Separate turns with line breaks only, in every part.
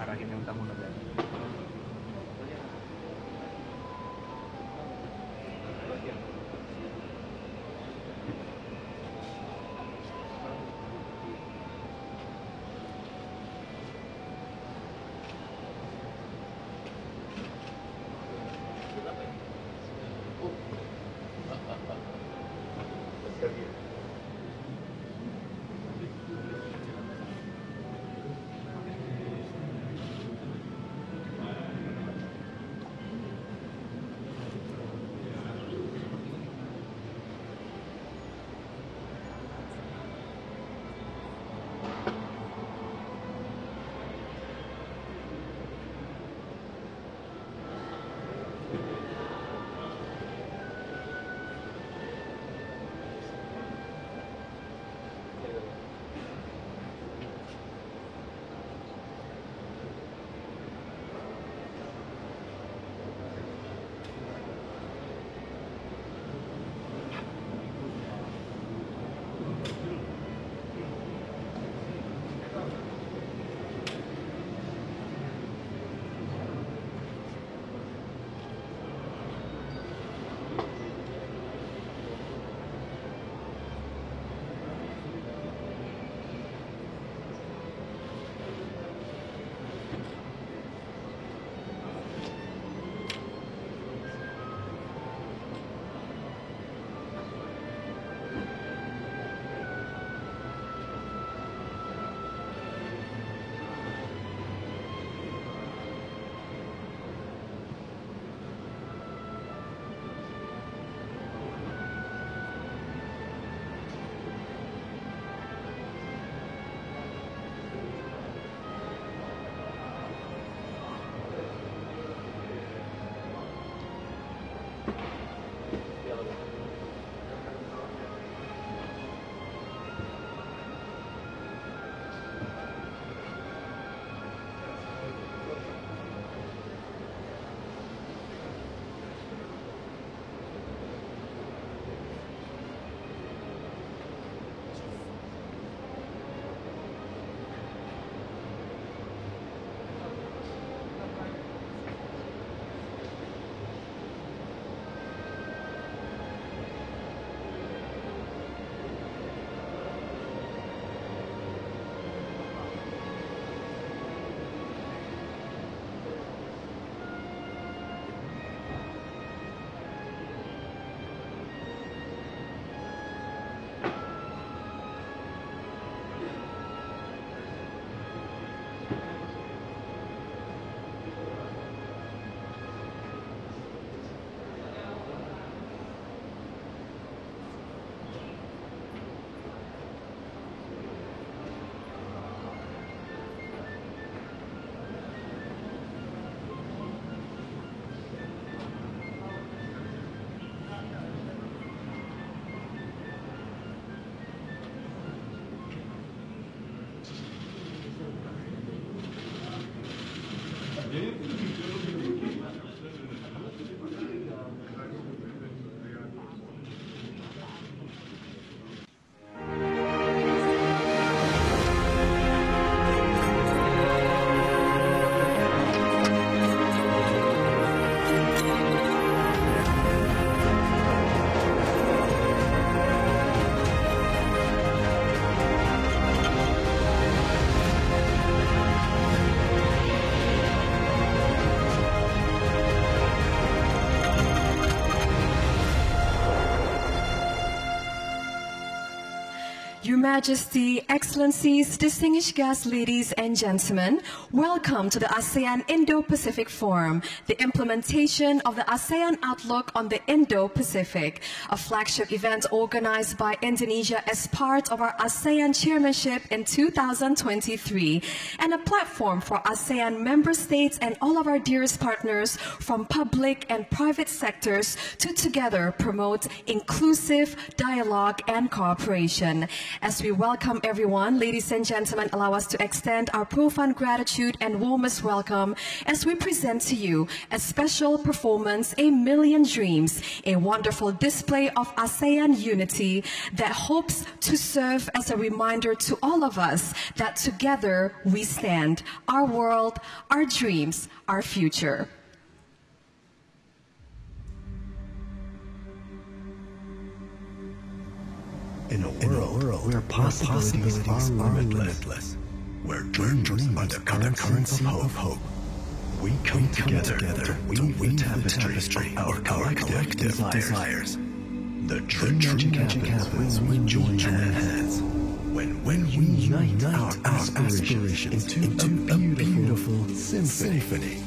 ngarahin yang tamu negara.
Your Majesty, Excellencies, distinguished guests, ladies and gentlemen, welcome to the ASEAN-Indo-Pacific Forum, the implementation of the ASEAN Outlook on the Indo-Pacific, a flagship event organized by Indonesia as part of our ASEAN chairmanship in 2023, and a platform for ASEAN member states and all of our dearest partners from public and private sectors to together promote inclusive dialogue and cooperation. As we welcome everyone, ladies and gentlemen, allow us to extend our profound gratitude and warmest welcome as we present to you a special performance, A Million Dreams, a wonderful display of ASEAN unity that hopes to serve as a reminder to all of us that together we stand, our world, our dreams, our future.
In a world where possibilities are limitless, where dreams are the currency of hope, we come together to weave the tapestry of our collective desires. The true magic happens when we join hands, when we unite our aspirations into a beautiful symphony.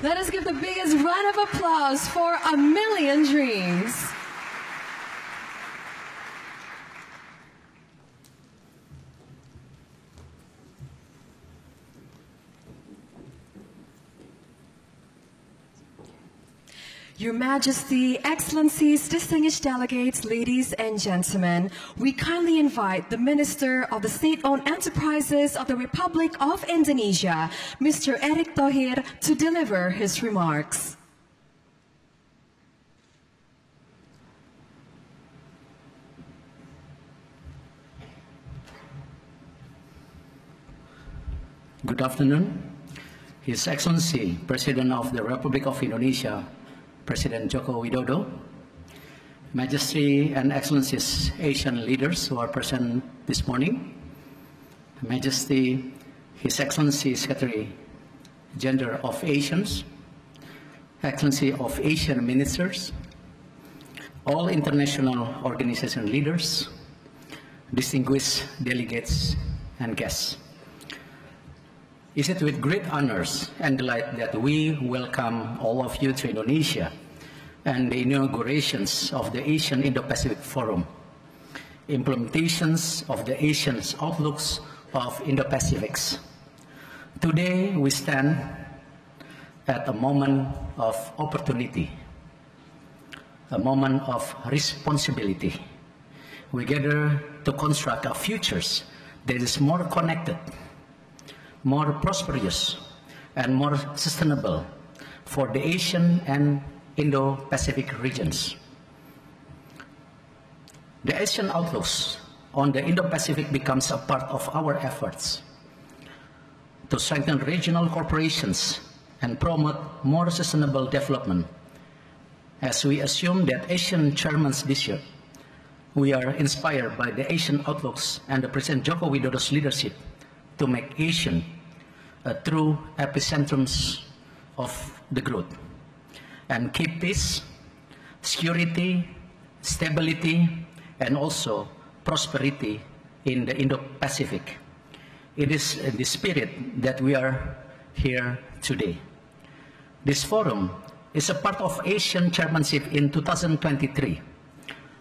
Let us give the biggest round of applause for A Million Dreams. Your Majesty, Excellencies, distinguished delegates, ladies and gentlemen, we kindly invite the Minister of the State-Owned Enterprises of the Republic of Indonesia, Mr. Erick Thohir, to deliver his remarks.
Good afternoon. His Excellency, President of the Republic of Indonesia, President Jokowi, Majesty and Excellencies, Asian leaders who are present this morning, Majesty, His Excellency Secretary General of Asians, Excellency of Asian Ministers, all international organization leaders, distinguished delegates and guests. Is it with great honors and delight that we welcome all of you to Indonesia and the inaugurations of the ASEAN-Indo-Pacific Forum, implementations of the Asian outlooks of Indo-Pacifics, Today we stand at a moment of opportunity, a moment of responsibility. We gather to construct our futures that is more connected, more prosperous, and more sustainable for the Asian and Indo-Pacific regions. The Asian outlooks on the Indo-Pacific becomes a part of our efforts to strengthen regional cooperations and promote more sustainable development. As we assume that Asian chairmans this year, we are inspired by the Asian outlooks and the President Jokowi Widodo's leadership to make Asian a true epicentrums of the growth and keep peace, security, stability, and also prosperity in the Indo-Pacific. It is in the spirit that we are here today. This forum is a part of Asian chairmanship in 2023,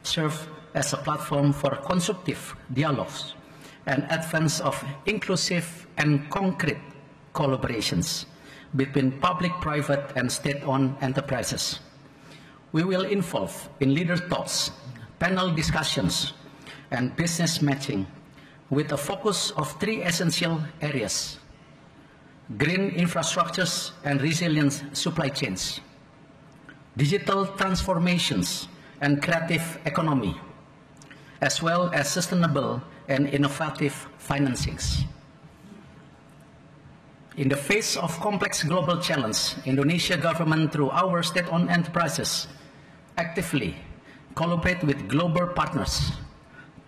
serve as a platform for constructive dialogues and advance of inclusive and concrete collaborations between public, private, and state-owned enterprises. We will involve in leader talks, panel discussions, and business matching with a focus of 3 essential areas: green infrastructures and resilient supply chains, digital transformations and creative economy, as well as sustainable and innovative financings. In the face of complex global challenge, Indonesia government through our state-owned enterprises actively collaborate with global partners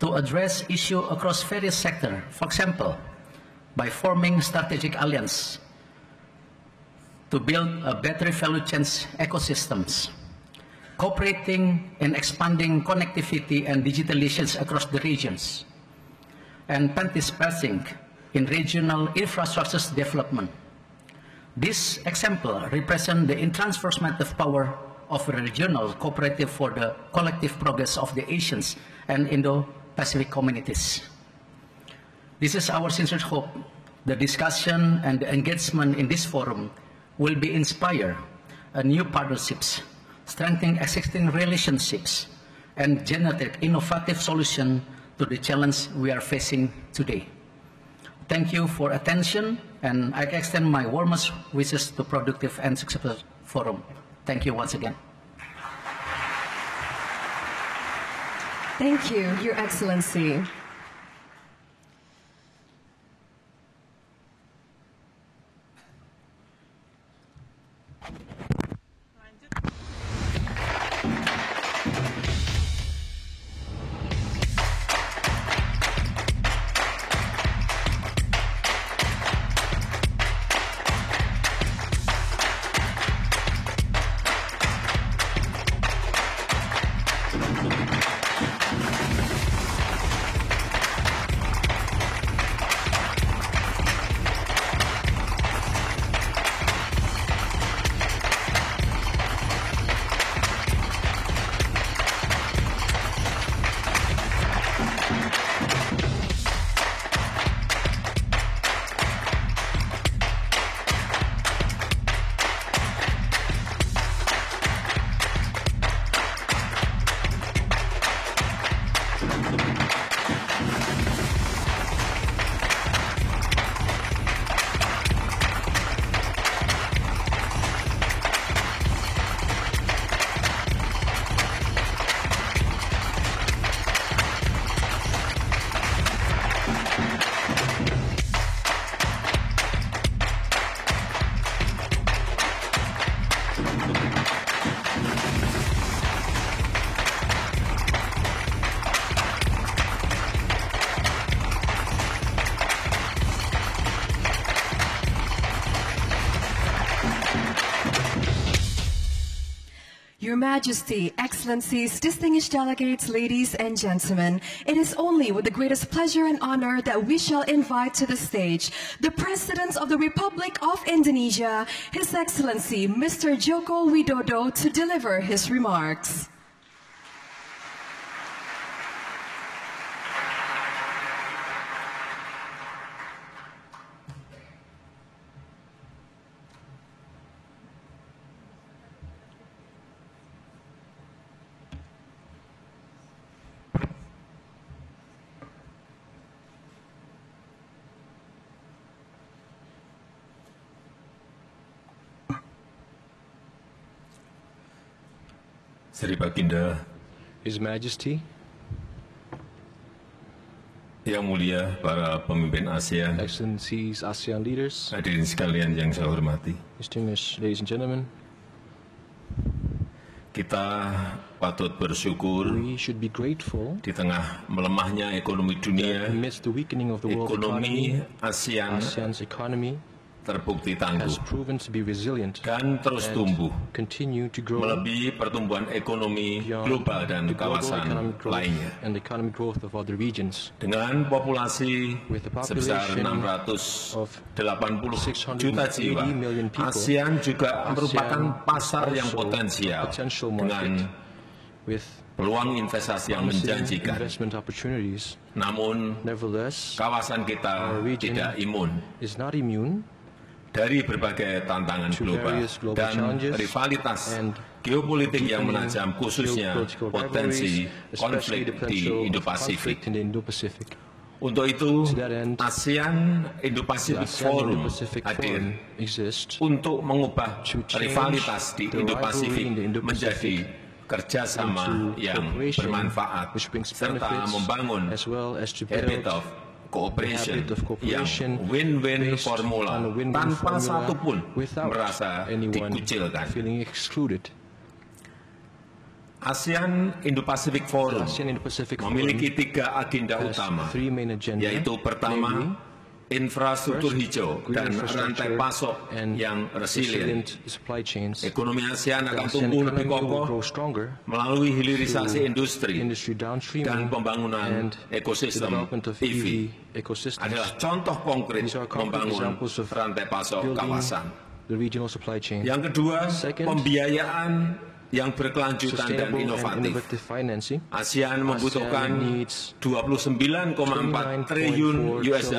to address issues across various sectors. For example, by forming strategic alliance to build a better value chain ecosystems, cooperating in expanding connectivity and digitalization across the regions, and participating in regional infrastructure development. This example represents the transformative power of regional cooperative for the collective progress of the Asians and Indo-Pacific communities. This is our sincere hope. The discussion and the engagement in this forum will be inspire new partnerships, strengthen existing relationships, and generate innovative solutions to the challenge we are facing today. Thank you for attention, and I extend my warmest wishes to productive and successful forum. Thank you once again.
Thank you, Your Excellency. Your Majesty, Excellencies, distinguished delegates, ladies and gentlemen, it is only with the greatest pleasure and honor that we shall invite to the stage the President of the Republic of Indonesia, His Excellency Mr. Joko Widodo, to deliver his remarks.
Sri Baginda,
His Majesty,
Yang Mulia para pemimpin ASEAN,
Excellencies, ASEAN leaders,
hadirin sekalian yang saya hormati.
distinguished ladies and gentlemen,
Kita patut bersyukur
we should be grateful
di tengah melemahnya ekonomi dunia,
amidst the weakening of the world economy.
ekonomi ASEAN
ASEAN's economy
terbukti tangguh
has proven to be resilient
dan terus
and
tumbuh
continue to grow
melebihi pertumbuhan ekonomi
beyond
global dan
the global
kawasan
economic growth
lainnya.
and the economic growth of other regions.
Dengan populasi
With a
sebesar
population
680 juta jiwa,
680 million people,
ASEAN juga merupakan pasar yang
also
potensial
potential
dengan
market with
peluang investasi yang menjanjikan.
investment opportunities.
Namun,
Nevertheless,
kawasan kita
our region
tidak imun
is not immune
dari berbagai tantangan
to
global
various global
dan
challenges
rivalitas
and
geopolitik yang
deepening
menajam, khususnya
geopolitical
potensi
rivalries,
konflik
especially the
di
potential of
Indo-Pasifik.
conflict in the Indo-Pacific.
Untuk itu,
To that end,
ASEAN-Indo-Pacific
the
Forum
ASEAN-Indo-Pacific
hadir
Forum exists
untuk mengubah
to change
rivalitas di
the
Indo-Pasifik
rivalry in the Indo-Pacific
menjadi kerjasama
into
yang
cooperation
bermanfaat
which brings
serta
benefits,
membangun
as well as to
habit
build
of cooperation
habit of cooperation
yang win-win
based
formula
on a win-win
tanpa
formula
satupun
without
merasa
anyone
dikucilkan.
feeling excluded.
ASEAN-Indo-Pacific Forum
ASEAN-Indo-Pacific
memiliki
Forum
3 agenda
has
utama,
three main agenda,
yaitu pertama,
namely,
infrastruktur
first,
hijau
green
dan
infrastructure
rantai pasok
and
yang resilient.
supply chains.
Ekonomi ASEAN akan
ASEAN
tumbuh lebih
economy will
kokoh
grow stronger
melalui hilirisasi industri
industry downstreaming
dan pembangunan
and the
ekosistem
development of
EV
ecosystems.
adalah contoh konkret
These are concrete
membangun
examples of
rantai pasok
building
kawasan.
the regional supply chain.
Yang kedua,
Second,
pembiayaan yang berkelanjutan dan
sustainable and
inovatif.
innovative financing.
ASEAN membutuhkan
needs
29,4 triliun US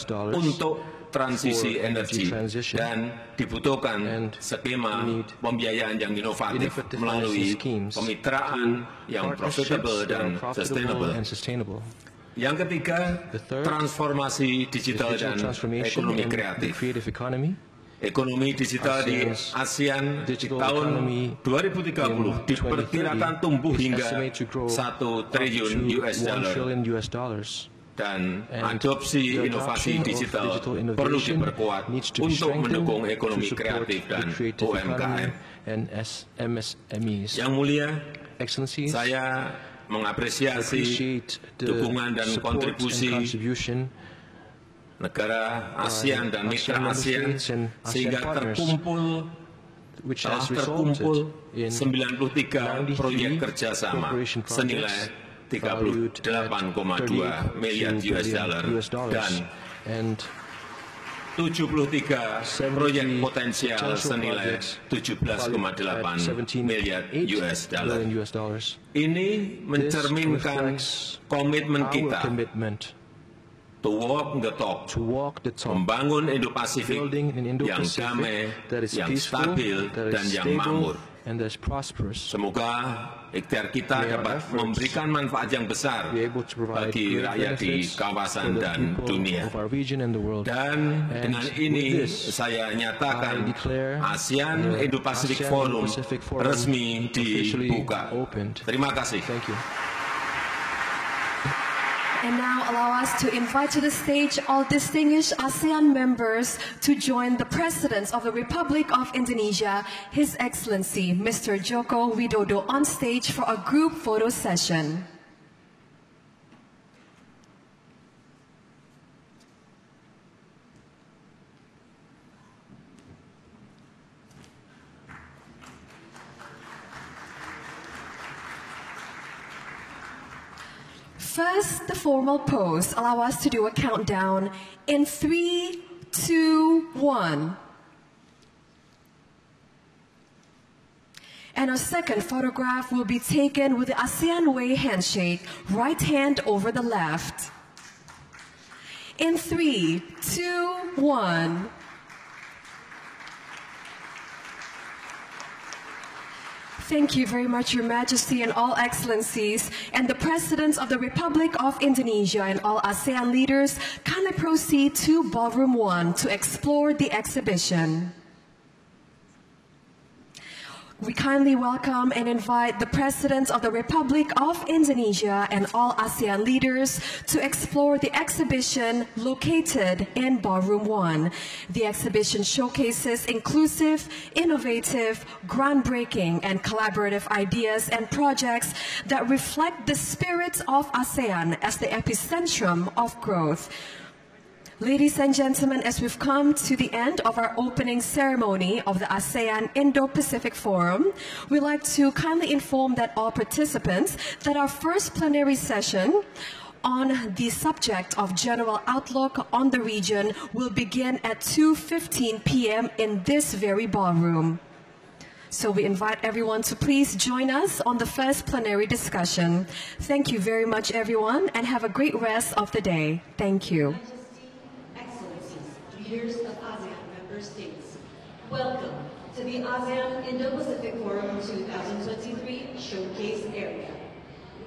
dollar untuk transisi
for
energi
energy transition.
dan dibutuhkan
And
skema
we need
pembiayaan yang inovatif
innovative
melalui
financing schemes
kemitraan yang
Partnerships
profitable
that
dan
are profitable
sustainable.
and sustainable.
Yang ketiga,
The third,
transformasi digital
Digital
dan
transformation
ekonomi
and the
kreatif.
creative economy.
Ekonomi digital di
ASEAN's
ASEAN di
digital
tahun
economy
2030
in
diperkirakan
2030
tumbuh
is
hingga
estimated to grow
1 triliun
to
US
$1
dollar
trillion US dollars.
dan
And
adopsi
the
inovasi
adoption of
digital
digital
perlu
innovation
diperkuat
needs to be
untuk
strengthened
mendukung
to
ekonomi
support
kreatif
the
dan
creative
UMKM.
economy and MSMEs.
Yang mulia,
Excellencies,
saya mengapresiasi
appreciate the
dukungan dan
support and
kontribusi
contribution
negara ASEAN dan mitra
ASEAN member
ASEAN
states and ASEAN
sehingga
partners,
telah
which has
terkumpul
resulted in
93 proyek
93
kerjasama
cooperation projects
senilai 38,2 miliar US dollar dan
and
73 proyek
73
potensial
potential
senilai
projects
17,8 miliar US dollar.
billion US dollars.
Ini mencerminkan
reflects
komitmen
Our
kita
commitment
to walk the talk,
to walk the talk,
membangun Indo-Pasifik
building an
yang
Indo-Pacific
damai,
that is
yang
peaceful,
stabil,
that
dan
is
yang
stable,
makmur.
and that is prosperous.
Semoga ikhtiar kita
May our
dapat
efforts
memberikan manfaat yang besar
Be able to provide
bagi
great
rakyat di
benefits
kawasan
for the
dan
people
dunia.
of our region and the world.
Dan
And
dengan ini
with this,
saya nyatakan
I declare
ASEAN
the
Indo-Pacific Forum
ASEAN-Indo-Pacific Forum
resmi
officially
dibuka.
opened.
Terima kasih.
Thank you.
And now allow us to invite to the stage all distinguished ASEAN members to join the President of the Republic of Indonesia, His Excellency Mr. Joko Widodo, on stage for a group photo session. First, the formal pose. Allow us to do a countdown in 3, 2, 1. And our second photograph will be taken with the ASEAN Way handshake, right hand over the left. In 3, 2, 1. Thank you very much, Your Majesty and all excellencies, and the Presidents of the Republic of Indonesia and all ASEAN leaders. Kindly proceed to Ballroom 1 to explore the exhibition. We kindly welcome and invite the President of the Republic of Indonesia and all ASEAN leaders to explore the exhibition located in Ballroom 1. The exhibition showcases inclusive, innovative, groundbreaking, and collaborative ideas and projects that reflect the spirit of ASEAN as the epicentrum of growth. Ladies and gentlemen, as we've come to the end of our opening ceremony of the ASEAN-Indo-Pacific Forum, we'd like to kindly inform that all participants that our first plenary session on the subject of general outlook on the region will begin at 2:15 p.m. in this very ballroom. So we invite everyone to please join us on the first plenary discussion. Thank you very much, everyone, and have a great rest of the day. Thank you.
Leaders of ASEAN member states. Welcome to the ASEAN Indo-Pacific Forum 2023 Showcase Area.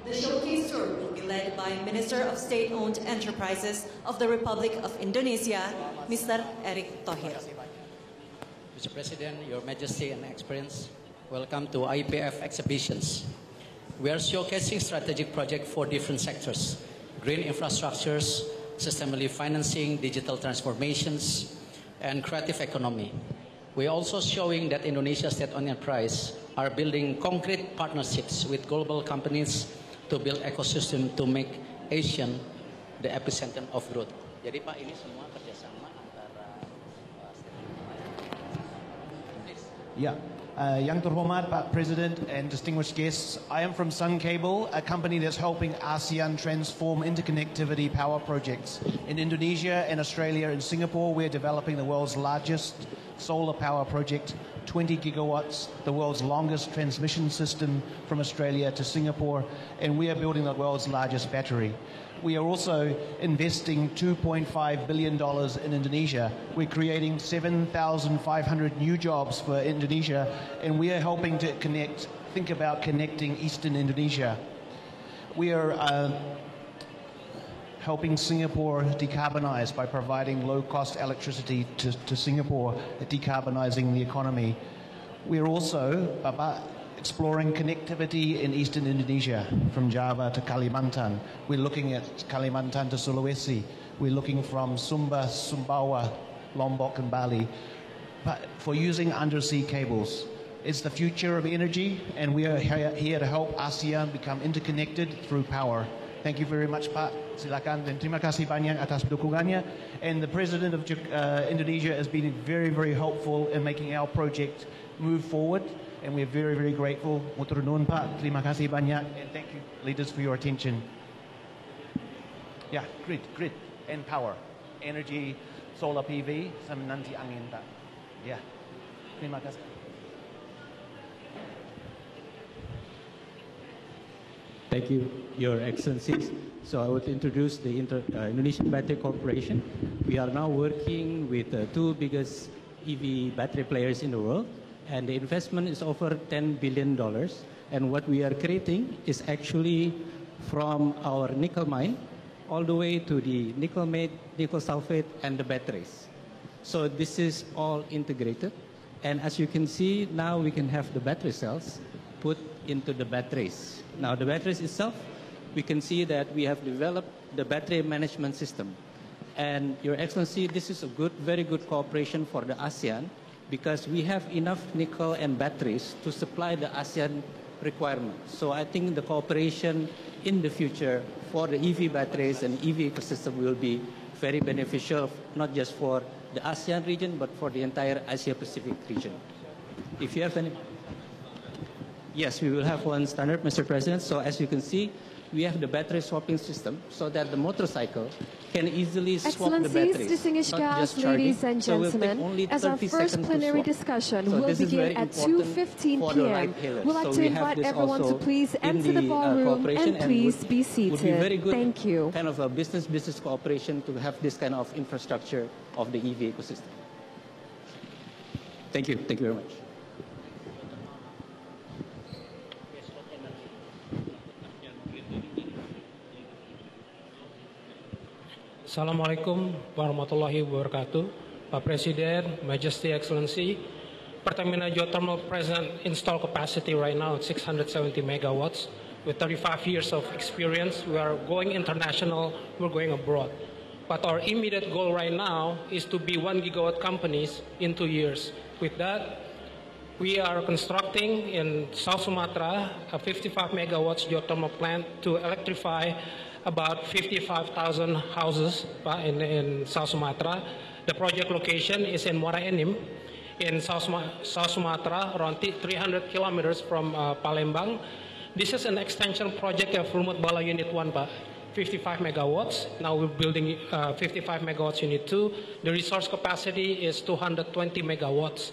The showcase tour will be led by Minister of State-Owned Enterprises of the Republic of Indonesia, Mr. Erick Thohir.
Mr. President, Your Majesty and Excellencies, welcome to IPF exhibitions. We are showcasing strategic projects for different sectors: green infrastructures, sustainable financing, digital transformations, and creative economy. We are also showing that Indonesia's state-owned enterprise are building concrete partnerships with global companies to build ecosystem to make ASEAN the epicenter of growth. Jadi Pak, ini semua kerjasama antara
Ya, Yang Terhormat Pak President and distinguished guests, I am from Sun Cable, a company that's helping ASEAN transform interconnectivity power projects. In Indonesia and Australia and Singapore, we're developing the world's largest solar power project, 20 gigawatts, the world's longest transmission system from Australia to Singapore, and we are building the world's largest battery. We are also investing $2.5 billion in Indonesia. We're creating 7,500 new jobs for Indonesia, and we are helping to think about connecting Eastern Indonesia. We are helping Singapore decarbonize by providing low-cost electricity to Singapore, decarbonizing the economy. We are also exploring connectivity in Eastern Indonesia, from Java to Kalimantan. We're looking at Kalimantan to Sulawesi. We're looking from Sumba, Sumbawa, Lombok and Bali, but for using undersea cables. It's the future of energy, and we are here to help ASEAN become interconnected through power. Thank you very much, Pak. Silakan, dan terima kasih banyak atas dukungannya. And the President of Indonesia has been very, very helpful in making our project move forward. And we're very, very grateful. Matur nuwun, Pak. Terima kasih banyak. And thank you, leaders, for your attention. Yeah, grid and power. Energy, solar PV, sama nanti angin, Pak. Yeah. Terima kasih.
Thank you, Your Excellencies. So I would introduce the Indonesian Battery Corporation. We are now working with the two biggest EV battery players in the world. And the investment is over $10 billion. And what we are creating is actually from our nickel mine all the way to the nickel matte, nickel sulfate, and the batteries. So this is all integrated. And as you can see, now we can have the battery cells put into the batteries. Now the batteries itself, we can see that we have developed the battery management system. And Your Excellency, this is a very good cooperation for the ASEAN, because we have enough nickel and batteries to supply the ASEAN requirements. So I think the cooperation in the future for the EV batteries and EV ecosystem will be very beneficial, not just for the ASEAN region, but for the entire Asia-Pacific region. If you have any... Yes, we will have one standard, Mr. President. So as you can see, we have the battery swapping system so that the motorcycle can easily swap the batteries.
Distinguished guests, ladies and gentlemen, as our first plenary discussion will begin at 2:15 p.m. We'd like to invite everyone to please enter the ballroom and please be seated.
Would be very good,
thank you.
Kind of a business cooperation to have this kind of infrastructure of the EV ecosystem. Thank you very much.
Assalamualaikum warahmatullahi wabarakatuh. Pak Presiden, Majesty Excellency, Pertamina geothermal present installed capacity right now is 670 megawatts. With 35 years of experience, we are going international, we're going abroad. But our immediate goal right now is to be 1 gigawatt companies in 2 years. With that, we are constructing in South Sumatra a 55 megawatts geothermal plant to electrify about 55,000 houses in South Sumatra. The project location is in Muara Enim in South Sumatra, around 300 kilometers from Palembang. This is an extension project of Lumut Bala Unit 1, 55 megawatts. Now we're building 55 megawatts Unit 2. The resource capacity is 220 megawatts.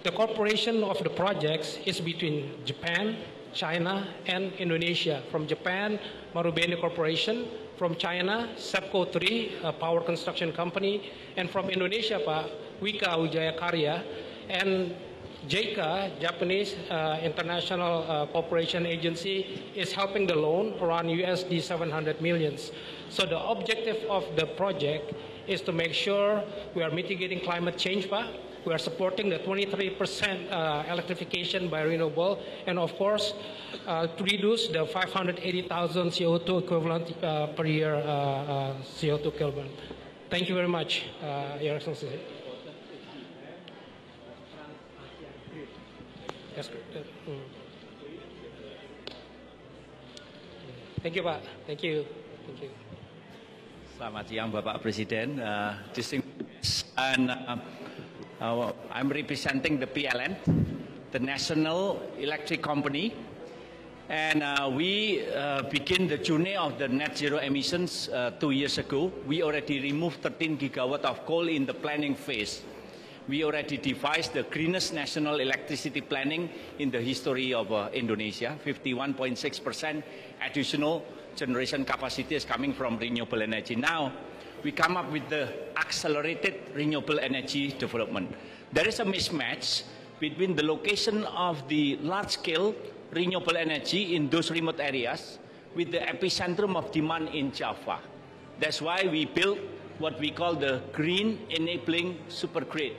The cooperation of the projects is between Japan, China, and Indonesia. From Japan, Marubeni Corporation. From China, SEPCO 3, a power construction company. And from Indonesia, Wika Wijaya Karya. And JICA, Japanese International Cooperation Agency, is helping the loan around USD 700 millions. So the objective of the project is to make sure we are mitigating climate change. We are supporting the 23% electrification by renewable, and of course, to reduce the 580,000 CO2 equivalent per year CO2 equivalent. Thank you very much, Your Excellency. Yes, thank you, Pak. Thank you. Thank you.
Selamat siang, Bapak Presiden. And I'm representing the PLN, the National Electric Company, and we begin the journey of the net zero emissions 2 years ago. We already removed 13 gigawatt of coal in the planning phase. We already devised the greenest national electricity planning in the history of Indonesia. 51.6% additional generation capacity is coming from renewable energy. Now, we come up with the accelerated renewable energy development. There is a mismatch between the location of the large-scale renewable energy in those remote areas with the epicentrum of demand in Java. That's why we built what we call the Green Enabling Supergrid.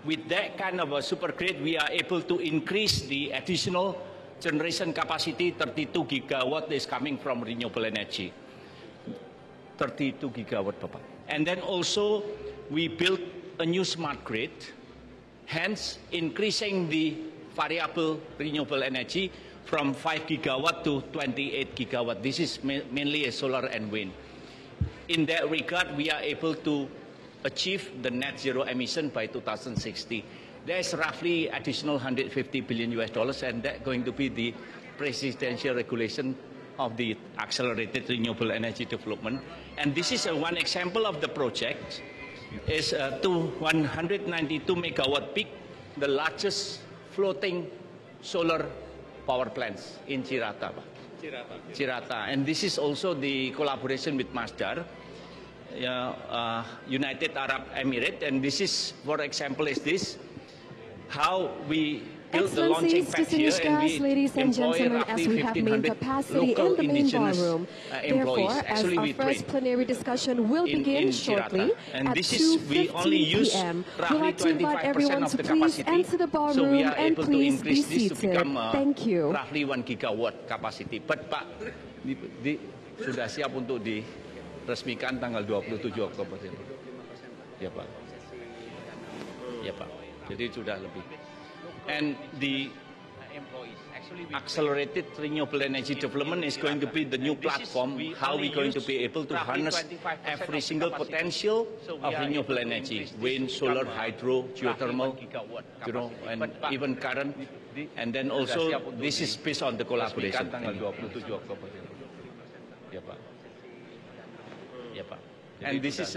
With that kind of a supergrid, we are able to increase the additional generation capacity. 32 gigawatt is coming from renewable energy. 32 gigawatt, Papa. And then also, we built a new smart grid, hence increasing the variable renewable energy from 5 gigawatt to 28 gigawatt. This is mainly a solar and wind. In that regard, we are able to achieve the net zero emission by 2060. There's roughly additional $150 billion US, and that's going to be the presidential regulation of the accelerated renewable energy development. And this is one example of the project. Is to 192 megawatt peak, the largest floating solar power plants in Cirata. And this is also the collaboration with Masdar, United Arab Emirates, and this is, for example, is this how we built the launching pad here, and we
ladies and
employ
gentlemen,
roughly
as we have main
1,500
capacity
local
in the main
indigenous
ballroom.
employees.
Therefore, as
Actually,
our
we
first
train
plenary discussion will begin shortly
and
at
this is, we only
2:15
use
p.m. We'd
roughly
like to invite
25%
everyone
of
to
the
please
capacity.
enter the
So we
ballroom
are
and
able to
please be
increase this to
seated.
become
Thank you.
roughly 1 gigawatt capacity. But Pak, sudah siap untuk diresmikan tanggal 27 Oktober. Ya Pak. Ya Pak. Jadi sudah lebih. And the accelerated renewable energy development is going to be the new platform, how we're going to be able to harness every single potential of renewable energy, wind, solar, hydro, geothermal, you know, and even current. And then also, this is based on the collaboration. And this is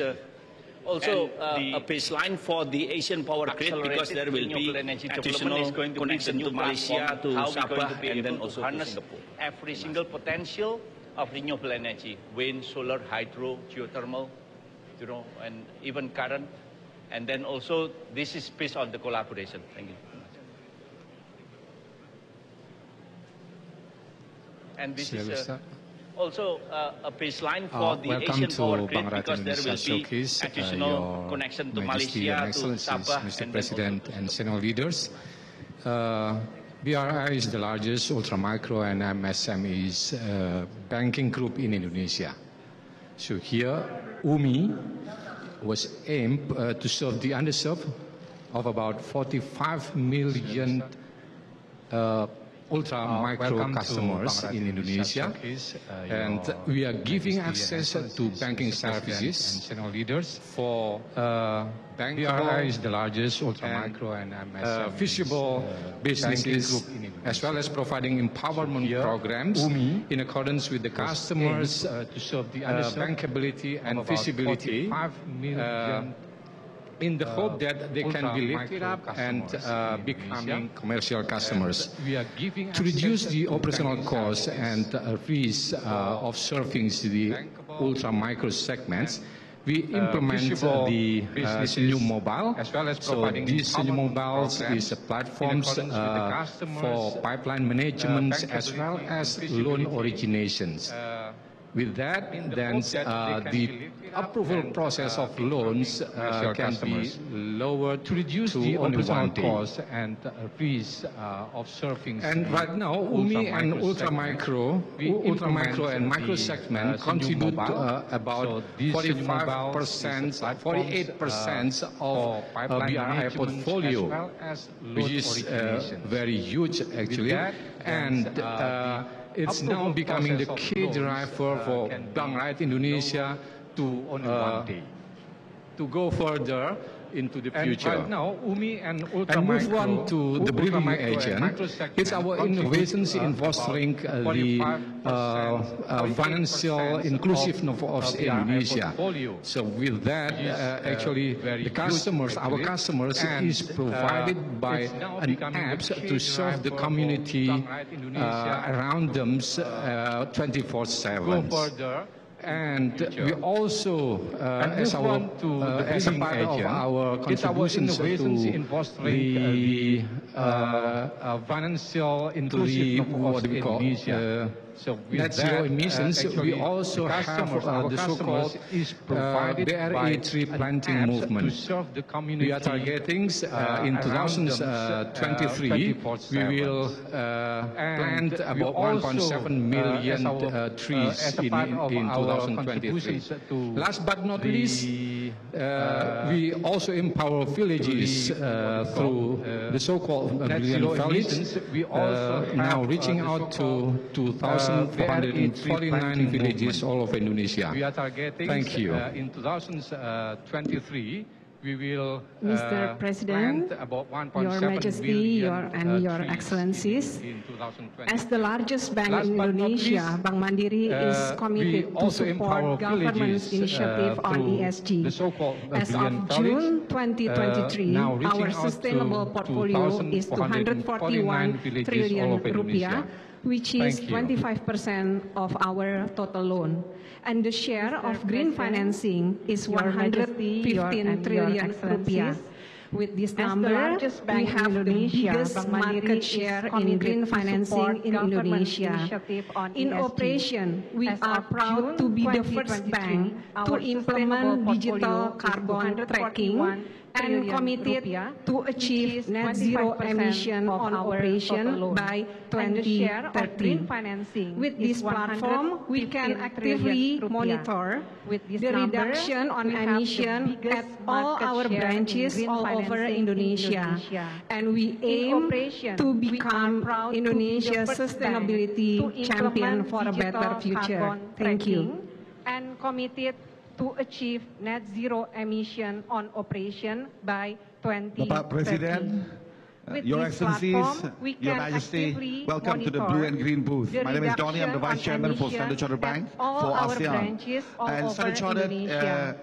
also a baseline for the Asian power grid, because there will be additional connection to Malaysia, to Sabah, and then also to Singapore. Every single potential of renewable energy, wind, solar, hydro, geothermal, you know, and even current. And then also, this is based on the collaboration. Thank you. And this is also a baseline for the Asian power grid, because there will be additional connection to Malaysia, to Sabah,
Mr. President and senior leaders. BRI is the largest ultra-micro and MSMEs banking group in Indonesia. So here, UMI was aimed to serve the underserved of about 45 million ultra-micro customers in Indonesia, and we are giving access to banking services and leaders for BRI is the largest ultra-micro and feasible businesses, as well as providing empowerment programs in accordance with the customers to serve the bankability and feasibility, in the hope that they can be lifted up and becoming commercial customers. To reduce the operational costs and risk of serving the ultra-micro segments, we implement the new mobile. So these new mobiles is platforms for pipeline management as well as loan originations. With that, then the approval process of loans can be lowered to reduce the operational costs and risk of serving. And right now, UMI and ultra-micro and micro segment contribute about 45%, 48% of BRI portfolio, which is very huge actually. And it's now becoming the key driver for Bank Rakyat Indonesia to go further into the future. And right now, UMI and move on to the breathing agent. It's our innovations in fostering the financial inclusiveness of Indonesia. So with that, actually, the customers, our customers, is provided by an app to serve the community around them 24/7. And we also, as a part of our contributions to the financial inclusiveness of Indonesia, net zero emissions, we also have the so-called BRI tree planting movement. We are targeting in 2023, we will plant about 1.7 million trees in 2023. Last but not least, we also empower villages through the so-called Billion Villages, now reaching out to 2,449 villages all over Indonesia. We are targeting in 2023. We will
Mr. President, Your Majesty, Your Excellencies, as the largest bank in Indonesia, Bank Mandiri is committed to support government's initiative on ESG. As of June 2023, our sustainable portfolio is 241 trillion rupiah, which is 25% of our total loan. And the share of green financing is 115 trillion rupiah. With this number, we have the biggest market share in green financing in Indonesia. In operation, we are proud to be the first bank to implement digital carbon tracking and committed to achieve net zero emission on operation by 2030. With this platform, we can actively monitor the reduction on emission at all our branches all over Indonesia. And we aim to become Indonesia's sustainability champion for a better future. Thank you. And committed to achieve net zero emission on operation by 2030.
Bapak Presiden, Your Excellencies, Your Majesty, welcome to the blue and green booth. My name is Donnie, I'm the Vice Chairman for Standard Chartered Bank for ASEAN. And Standard Chartered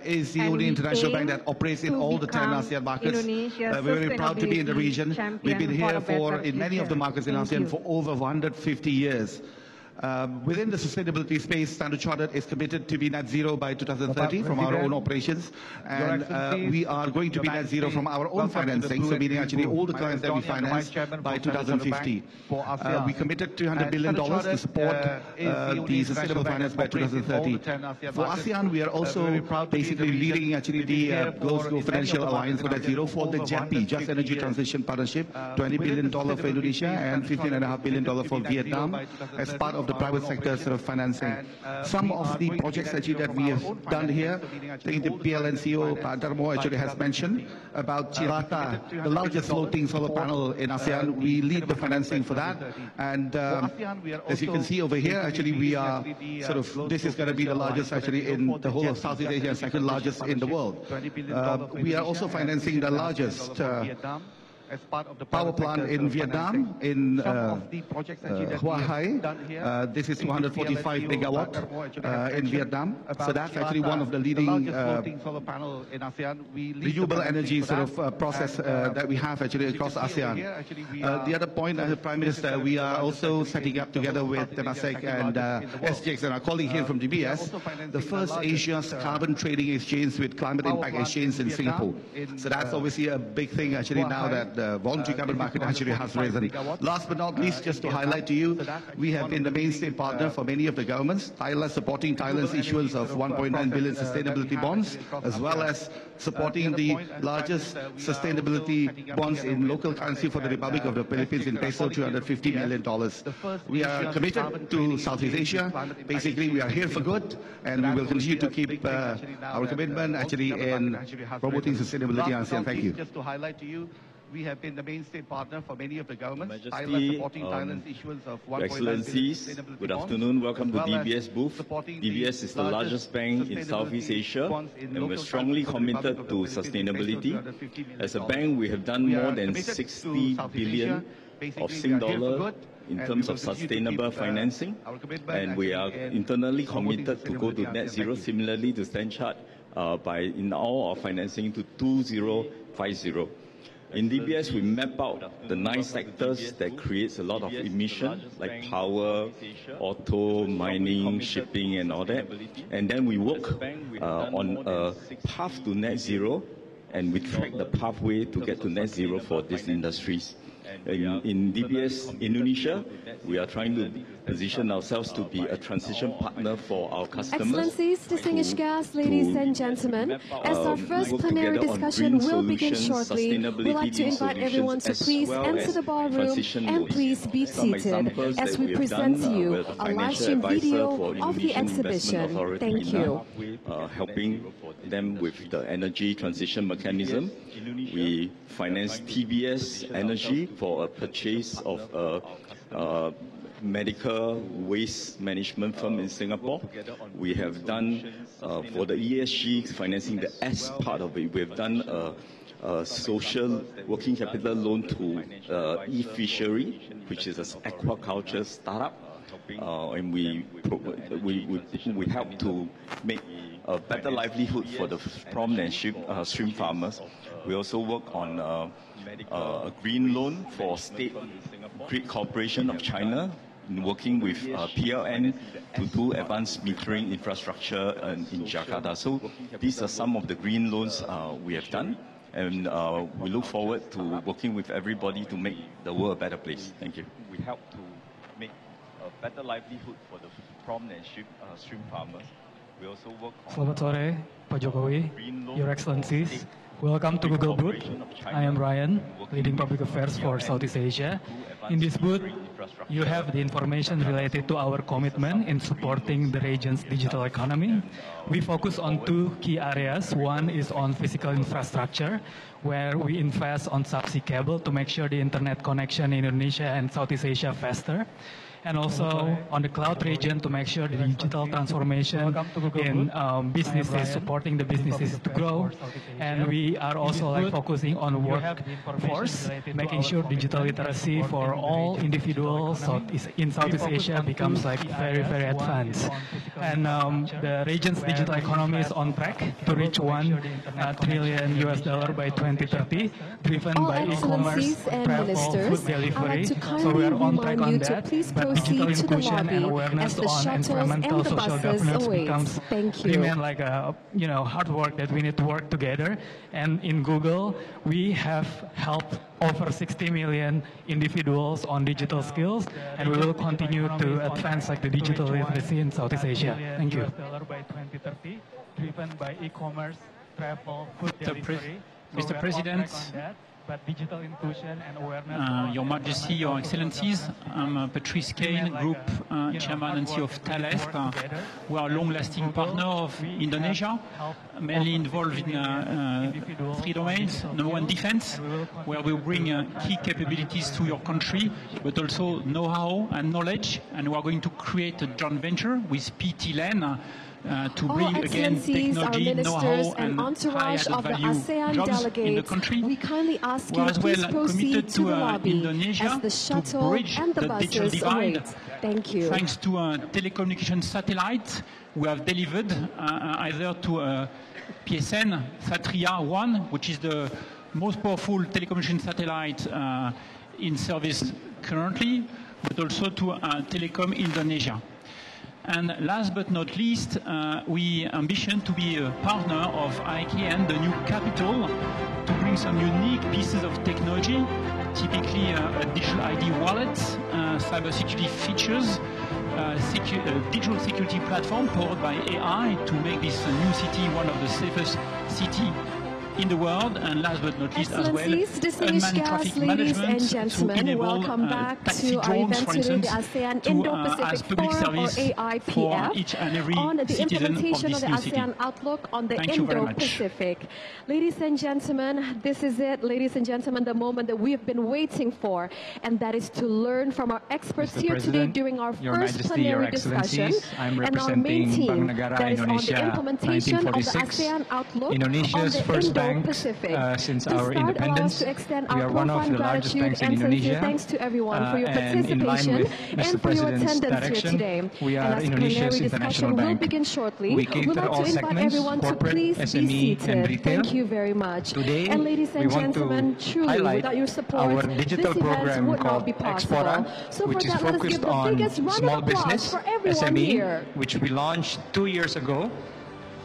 is the only international bank that operates in all the 10 ASEAN markets. We're very proud to be in the region. We've been here in many of the markets in ASEAN for over 150 years. Within the sustainability space, Standard Chartered is committed to be net zero by 2030 from our own operations, and we are going to be net zero from our own financing, so meaning actually all the clients that we finance by 2050. We committed $200 billion to support the sustainable finance by 2030. For ASEAN, we are also basically leading actually the Global Financial Alliance for Net Zero for the JEPI, Just Energy Transition Partnership, $20 billion for Indonesia and $15.5 billion for Vietnam as part of the private sector sort of financing. Some of the projects actually that we have done here, I think the PLN CEO, Pak Darmo, actually has mentioned about Cirata, the largest floating solar panel in ASEAN. We lead the financing for that. And as you can see over here, actually we are sort of, this is going to be the largest actually in the whole of Southeast Asia and second largest in the world. We are also financing the largest power plant in Vietnam, in Hua Hai. This is 245 megawatt in Vietnam. So that's actually one of the leading renewable energy sort of process that we have actually across ASEAN. The other point, Prime Minister, we are also setting up together with Temasek and SGX and our colleague here from DBS, the first Asia's carbon trading exchange with climate impact exchange in Singapore. So that's obviously a big thing actually now that voluntary carbon market actually has risen. Last but not least, just to highlight to you, we have been the mainstay partner for many of the governments. Thailand supporting Thailand's issuance of 1.9 billion sustainability bonds, as well as supporting the largest sustainability bonds in local currency for the Republic of the Philippines in peso, $250 million. We are committed to Southeast Asia. Basically, we are here for good, and we will continue to keep our commitment actually in promoting sustainability in ASEAN. Thank you. Just to highlight to you, we have been the mainstay partner for many of the governments.
Majesty, Excellencies, good afternoon. Welcome to DBS booth. DBS is the largest bank in Southeast Asia, and we're strongly committed to sustainability. As a bank, we have done more than 60 billion of Sing dollar in terms of sustainable financing, and we are internally committed to go to net zero, similarly to Standard Chartered, in all our financing to 2050. In DBS, we map out the 9 sectors that creates a lot of emission, like power, auto, mining, shipping, and all that. And then we work on a path to net zero, and we track the pathway to get to net zero for these industries. In DBS Indonesia, we are trying to position ourselves to be a transition partner for our customers.
Excellencies, distinguished guests, ladies and gentlemen, as our first plenary discussion will begin shortly, we'd like to invite everyone to please enter the ballroom and please be seated as we present to you a live stream video of the exhibition. Thank you.
Helping them with the energy transition mechanism. We finance TBS Energy for a purchase of a medical waste management firm in Singapore. We have done, for the ESG financing, the S part of it, we have done a social working capital loan to e-fishery, which is an aquaculture startup. And we help to make a better livelihood for the prawn and shrimp farmers. We also work on a green loan for State Grid Corporation of China, working with PLN to do advanced metering infrastructure in Jakarta. So these are some of the green loans we have done, and we look forward to working with everybody to make the world a better place. Thank you. We help to make a better livelihood for the prawn and shrimp farmers. We also work on
Selamat sore, Pak Jokowi, Your Excellencies. Welcome to Google booth. I am Ryan, leading public affairs for Southeast Asia. In this booth, you have the information related to our commitment in supporting the region's digital economy. We focus on 2 key areas. One is on physical infrastructure, where we invest on subsea cable to make sure the internet connection in Indonesia and Southeast Asia faster. And also on the cloud region to make sure the digital transformation in businesses, supporting the businesses to grow. And we are also focusing on workforce, making sure digital literacy for all individuals in Southeast Asia becomes very, very advanced. And the region's digital economy is on track to reach $1 trillion by 2030, driven by e-commerce, travel, food delivery. So we are on track on that. But
proceed to the
inclusion and
lobby
awareness
as the
on
shuttles and
environmental
the
social
buses
governance
await.
becomes
Thank you.
remain like a hard work that we need to work together. And in Google, we have helped over 60 million individuals on digital skills, and we will continue to advance like the digital literacy in Southeast Asia. Thank you. By 2030, driven by e-commerce, travel, food delivery.
Mr. President,
but digital inclusion and awareness.
Your Majesty, Your Excellencies, I'm Patrice Kane, Group Chairman and CEO of Thales. We are a long-lasting partner of Indonesia, mainly involved in 3 domains. Number 1, defense, where we bring key capabilities to your country, but also know-how and knowledge. And we are going to create a joint venture with PT LAN to bring again technology, know-how, and high-added value jobs in the country.
We kindly ask
We
you
are as
to
well
please proceed
committed
to
to
the lobby
Indonesia
as the
to
shuttle
bridge
and the
the digital
buses
divide.
await. Thank you.
Thanks to telecommunication satellites, we have delivered either to PSN Satria 1, which is the most powerful telecommunication satellite in service currently, but also to Telecom Indonesia. And last but not least, we ambition to be a partner of ICANN, the new capital, to bring some unique pieces of technology, typically a digital ID wallet, cybersecurity features, digital security platform powered by AI to make this new city one of the safest cities in the world, and last but not least as well,
distinguished guests, ladies and gentlemen, welcome back to our event today, the ASEAN-Indo-Pacific Forum, or AIPF, on the implementation of the ASEAN Outlook on the Indo-Pacific. Ladies and gentlemen, this is it, ladies and gentlemen, the moment that we have been waiting for, and that is to learn from our experts here today during our first plenary discussion, and our main team that is on the implementation of the ASEAN Outlook on the Indo-Pacific.
Since our independence, we are one of the largest banks in Indonesia,
thanks to everyone for your
and in line
participation
with
and
Mr.
for your
President's
attendance here
direction,
today.
we
And
are
as
Indonesia's
plenary
international
discussion will
bank.
begin shortly,
We
we'd
cater
like
all
to invite
segments,
everyone to
corporate,
please be
SME,
seated.
and retail.
Thank you very much.
Today,
and ladies and
we want
gentlemen,
to
truly,
highlight
without your support,
our digital
this event
program
would not
called
be possible.
Expora,
So
which
for
is
that, let us give
focused
the
on
biggest round
small
of applause
business,
for everyone
SME,
here.
which we launched 2 years ago.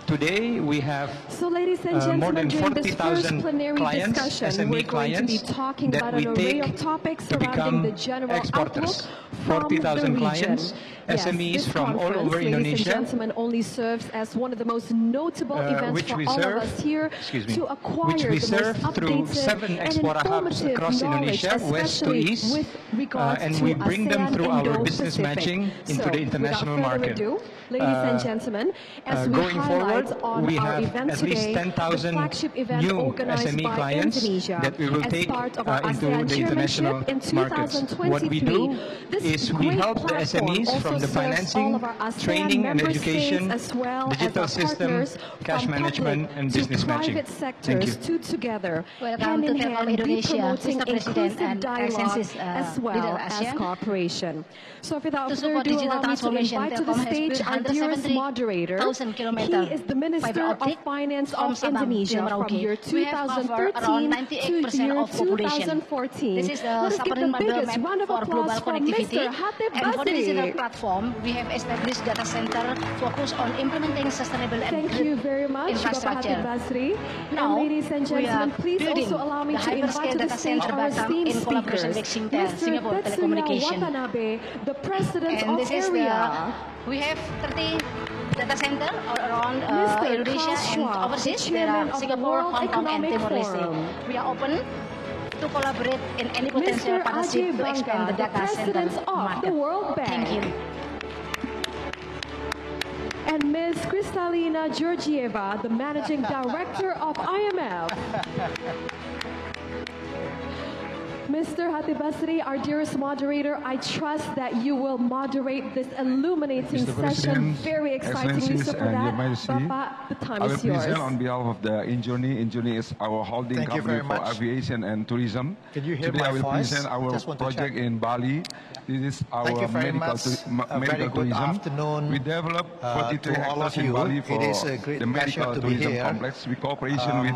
Today, we have
So ladies and
more
gentlemen,
than
during this first
40,000
plenary
clients,
discussion,
SME
we're going to be
clients
talking
that
about
we
an array
take
of topics
to
surrounding
become
the general
exporters.
outlook from the
40,000
region.
clients, SMEs
this
from all
conference,
over
ladies
Indonesia,
and gentlemen, only serves as one of the most notable events
which
for
we
all
serve,
of us here to acquire
which we
the
serve
most
through
updated
7
and
Expora hubs
informative
across
knowledge,
Indonesia, west to
especially
east,
with regards
and
to
we bring them through our business
Asia-Pacific.
matching into
So,
the international
without further
market.
ado, ladies and gentlemen, as we
Going
highlight
forward,
on
we
our
have
event
at least
today,
10,000
the flagship event
new
organized
SME
by
clients
Indonesia
that we will
as
take
part of our
into
ASEAN
the international
chairmanship in
markets.
2023.
What we do
This
is we
great
help the
platform
SMEs
also
from the
serves all
financing,
of our ASEAN
training and
member
education,
states as well
digital
as our
system,
partners
cash
from
management,
public
and
to
business matching.
private sectors to together,
Welcome
hand
to
in
Telkom
hand, be
Indonesia,
promoting
Mr. President
inclusive
and
dialogue
Excellencies,
as well
leader
as
ASEAN.
cooperation. So without
To
further
support
ado,
digital
allow me to
transformation,
invite to the
Telkom has
stage
built
our dearest moderator.
170,000
He
kilometers
is the Minister
fiber
of
optic
Finance
from
of
Sabang to
Indonesia from
Merauke.
year
We have covered
2013
around
to
98%
year
of population.
2014.
This is the
Let us give the
submarine
biggest
map
round of
for global
applause for
connectivity.
Mr. Aipf.
And for the digital platform, we have established data center focused on implementing sustainable and
Thank you very much,
infrastructure.
Now, ladies and
we are
gentlemen, please
building
also allow me
the
to invite
hyperscale
to the
data
stage
center
our
Batam
esteemed
in collaboration
speakers.
with Singtel,
Mr.
Singapore
Tetsuya
Telecommunication.
Watanabe, the president
And
of
this is
AREA.
we have 30 data center around
Mr.
Indonesia
Klaus
and
Schwab,
overseas.
the
There
chairman
are
of the
Singapore,
World
Hong Kong, and
Economic
Timor-Leste.
Forum.
We are open to collaborate in any potential
Mr.
partnership
Ajay
to expand
Banga,
the
the
data center
president of
market.
the World Bank.
Thank you.
And Ms. Kristalina Georgieva, the managing director of IMF. Mr. Aipf Basri, our dearest moderator, I trust that you will moderate this illuminating session. Very excitingly so for that. Bapak, the time is yours.
I will present on behalf of the Injourney. Injourney is our holding company for aviation and tourism.
Can you hear
Today
my
I will
voice?
present our project in Bali. This is our
Thank you very much. A very good
tourism.
afternoon
We developed 42
to all of
hectares in
you.
Bali for
It is a great
the medical
pleasure to be
tourism
here.
complex. We cooperation with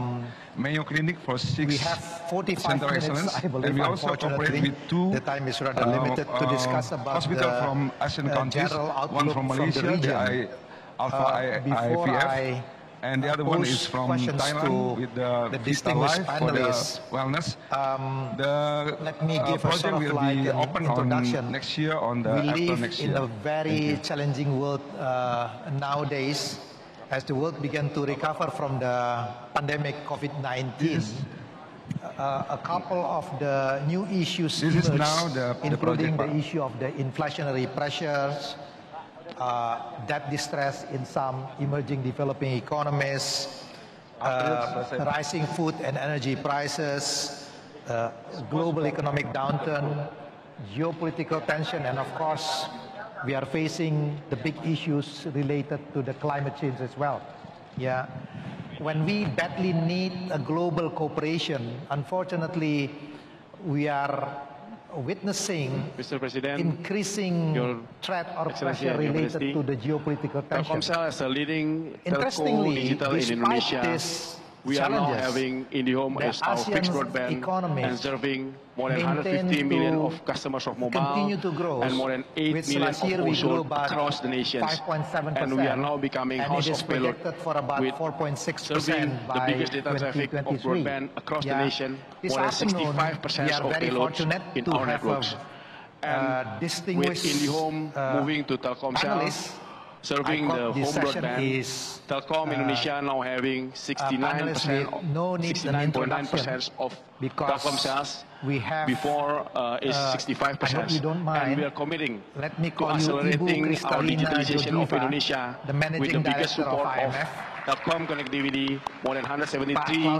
Mayo Clinic for 6
We have 45
Center of
minutes,
Excellence,
I believe,
and we also cooperate with 2
the time is rather limited to discuss about
hospitals
the
from Asian countries,
general
one
outlook
from
from the
Malaysia,
region.
Alpha
Before
IPF, and the other one is from Thailand with the
distinguished
Life for the
panelists.
wellness.
Let me give a
project
sort of
will
like
be
an
open
introduction.
on next year, on the
We
April
live
next
in
year.
a very challenging world nowadays, as the world began to recover from the pandemic COVID-19. A couple of the new issues
This is
emerged,
now the
including
project,
the issue of the inflationary pressures, debt distress in some emerging developing economies, rising food and energy prices, global economic downturn, geopolitical tension, and of course, we are facing the big issues related to the climate change as well. Yeah. When we badly need a global cooperation, unfortunately, we are witnessing increasing threat or pressure related to the geopolitical tension.
Telkomsel as a leading telco
Interestingly,
digital in
despite
Indonesia,
this
we are now
challenges,
having IndiHome
the
as our fixed
ASEAN
broadband
economies
and serving more than
maintain
150 million
to
of customers of mobile
continue to grow,
and more than 8
which
million
last year
of
we grew
households
about
across the nations.
5.7%,
And we are now becoming
and
house
it is
of payload
projected for about
with
4.6%
serving the
by
biggest data traffic of
2023.
broadband across the
Yeah.
nation,
This
more than
afternoon,
65%
we are
of
very
payloads
fortunate
in
to
our
have
networks. And with
distinguished
IndiHome moving to Telkomsel,
panelists.
serving
I
the
hope this
home
session
broadband,
is,
Telkom Indonesia now having 69% of
no need an
69.9% of Telkom sales.
We have,
before is
I
65%.
hope you don't mind.
And we are committing
Let me
to
call you
accelerating
Ibu
our
Kristalina
digitalization of
Georgieva,
Indonesia
the
with
Managing
the biggest
Director of
support of
IMF.
Telkom connectivity, more than 173,000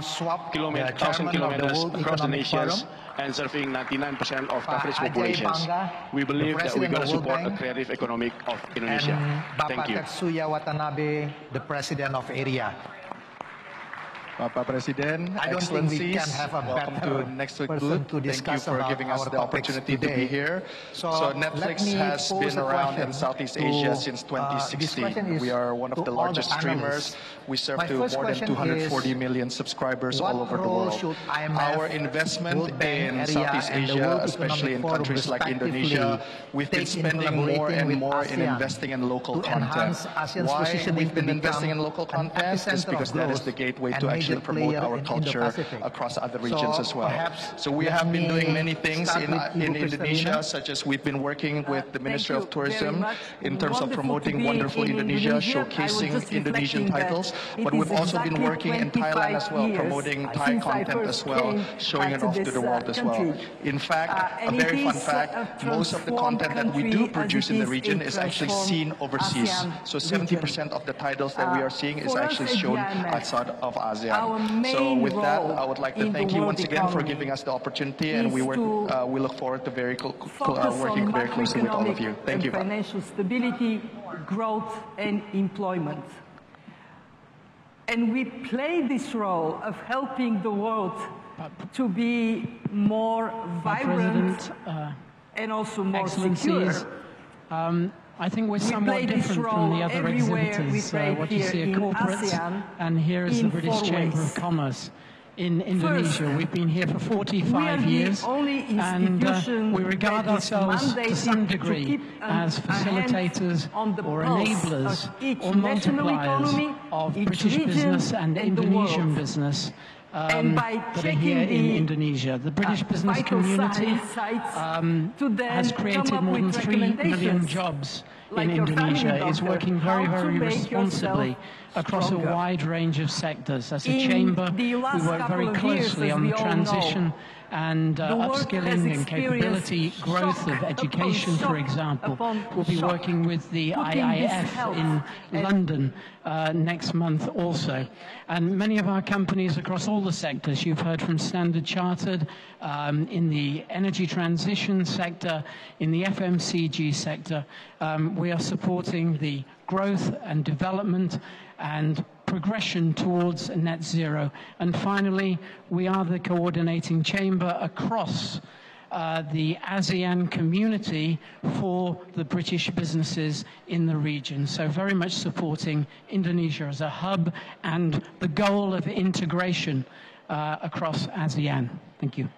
the chairman
kilometers
of the World
across the
Economic
nations,
Forum.
and serving 99% of coverage
Ajay
populations.
Banga,
We believe
the
that we're
President
going
of
to
World
support a
Bank,
creative economic of Indonesia.
and
Thank
Bapak
you.
Tetsuya Watanabe, the President of AREA.
Bapak Presiden,
I don't think we
Excellencies,
can have a
welcome
better
to next week
person
booth.
to
Thank you
discuss
for
about
giving us
our
the
topics
opportunity to
today.
be here.
So
Netflix
let me
has
pose
been
a
around in
question
Southeast
to,
Asia since
this question
2016.
is
We are one of
to
the
all the
largest streamers.
panelists.
We serve
My
to
first
more than
question
240
is,
million subscribers
what
all over the
role
world.
should IMF,
Our investment
World Bank,
in
AREA,
Southeast
and the
Asia,
World
especially in
Economic Forum
countries like
respectively
Indonesia, we've been
take in
spending more
collaborating
and
with
more in
ASEAN
investing in local
to
content.
enhance ASEAN's
Why
positioning
we've been
to
investing in
become
local
an
content is
epicenter
because
of
that is
growth
the gateway
and
to actually
major
promote
player
our
in
culture
Indo-Pacific.
across other
So
regions as well.
perhaps
So we
let
have been doing
me
many things
start
in
with Ibu
Indonesia,
Kristalina.
such as we've been working with the Ministry of
you very
Tourism
much.
in terms of
Wonderful
promoting
to be
wonderful
in
Indonesia,
Indonesia. I was
showcasing
just
Indonesian
reflecting that
titles,
it
but
is
we've also been
exactly
working in Thailand as well,
25 years
promoting Thai
since I
content
first
as well,
came
showing it
to
off to
this
the world as well.
country.
In fact, a
And
very
it
fun
is
fact,
a
most of the
transformed
content that we
country
do
as
produce
it
in the
is
region
a
is actually
transformed
seen overseas.
ASEAN
So
region.
70% of the titles that we are seeing is
For us
actually
at
shown
the IMF,
outside of
our
ASEAN. So
main
with that,
role
I would like to
in
thank
the
you
world
once again for
economy
giving us the opportunity, and
is to
we look forward to
focus
working
on
very closely with all of you.
macroeconomic
Thank
and
you.
financial stability, growth, and employment. And we play this role of helping the world to be more vibrant and also more secure.
I think we're
We
somewhat
play this
different
role
from the other
everywhere we
exhibitors.
play
What you
here
see are
in
corporates,
ASEAN
and here is the
in
British
4
Chamber
ways.
of Commerce. In Indonesia, we've been here for 45 years, and we regard ourselves to some degree as facilitators or enablers or multipliers of British business and Indonesian business that are here in Indonesia. The British business community has created more than 3 million jobs in Indonesia. It's working very, very responsibly across a wide range of sectors. As a chamber, we work very closely on the transition and upskilling and capability growth of education, for example. We'll be working with the IIF in London next month also. And many of our companies across all the sectors, you've heard from Standard Chartered, in the energy transition sector, in the FMCG sector, we are supporting the growth and development and progression towards net zero. And finally, we are the coordinating chamber across the ASEAN community for the British businesses in the region. So very much supporting Indonesia as a hub and the goal of integration across ASEAN. Thank you.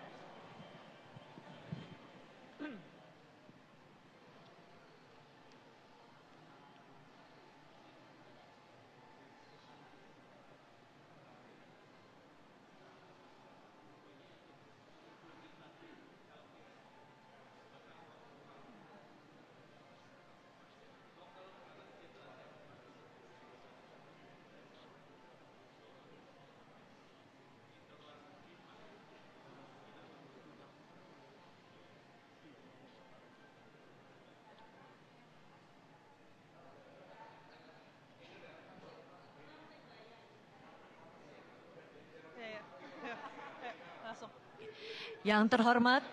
Yang terhormat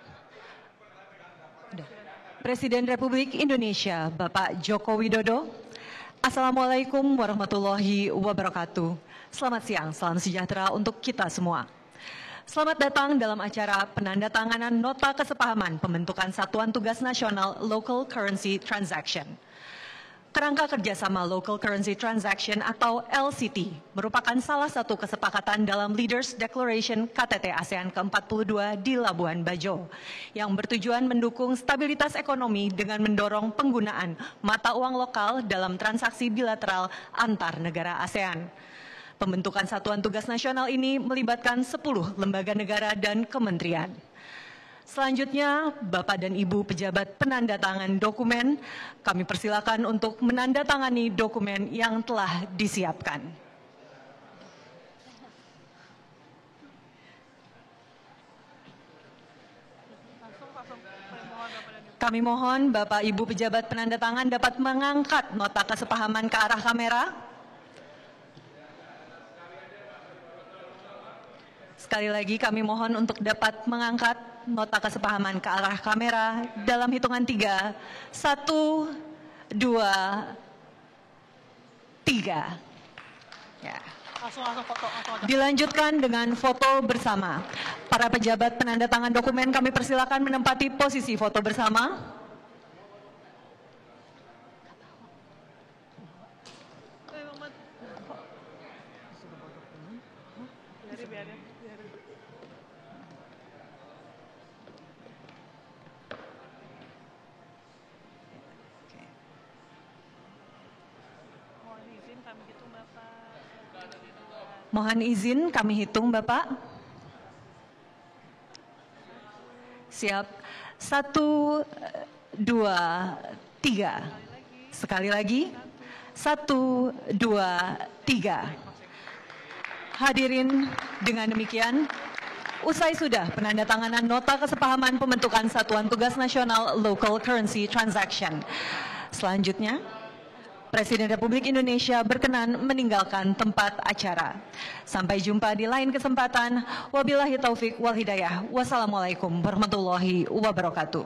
Presiden Republik Indonesia Bapak Joko Widodo. Assalamualaikum warahmatullahi wabarakatuh. Selamat siang, salam sejahtera untuk kita semua. Selamat datang dalam acara penandatanganan Nota Kesepahaman Pembentukan Satuan Tugas Nasional Local Currency Transaction. Kerangka kerjasama Local Currency Transaction atau LCT merupakan salah satu kesepakatan dalam Leaders Declaration KTT ASEAN ke-42 di Labuan Bajo yang bertujuan mendukung stabilitas ekonomi dengan mendorong penggunaan mata uang lokal dalam transaksi bilateral antar negara ASEAN. Pembentukan Satuan Tugas Nasional ini melibatkan 10 lembaga negara dan kementerian. Selanjutnya, Bapak dan Ibu pejabat penandatangan dokumen, kami persilakan untuk menandatangani dokumen yang telah disiapkan. Kami mohon Bapak Ibu pejabat penandatangan dapat mengangkat nota kesepahaman ke arah kamera. Sekali lagi kami mohon untuk dapat mengangkat nota kesepahaman ke arah kamera dalam hitungan 3. 1, 2, 3. Ya. Dilanjutkan dengan foto bersama. Para pejabat penandatangan dokumen kami persilakan menempati posisi foto bersama. Mohon izin kami hitung Bapak. Siap. 1, 2, 3. Sekali lagi. 1, 2, 3. Hadirin, dengan demikian usai sudah penandatanganan nota kesepahaman pembentukan Satuan Tugas Nasional Local Currency Transaction. Selanjutnya, Presiden Republik Indonesia berkenan meninggalkan tempat acara. Sampai jumpa di lain kesempatan. Wabillahi taufik wal hidayah. Wassalamualaikum warahmatullahi wabarakatuh.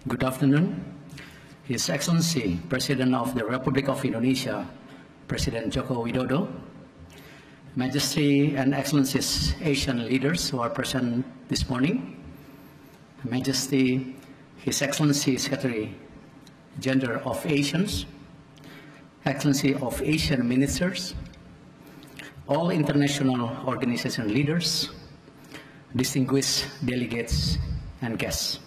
Good afternoon. His Excellency, President of the Republic of Indonesia, President Joko Widodo, Majesty and Excellencies, Asian leaders who are present this morning, Majesty, His Excellency Secretary General of Asians, Excellency of Asian Ministers, all international organization leaders, distinguished delegates and guests.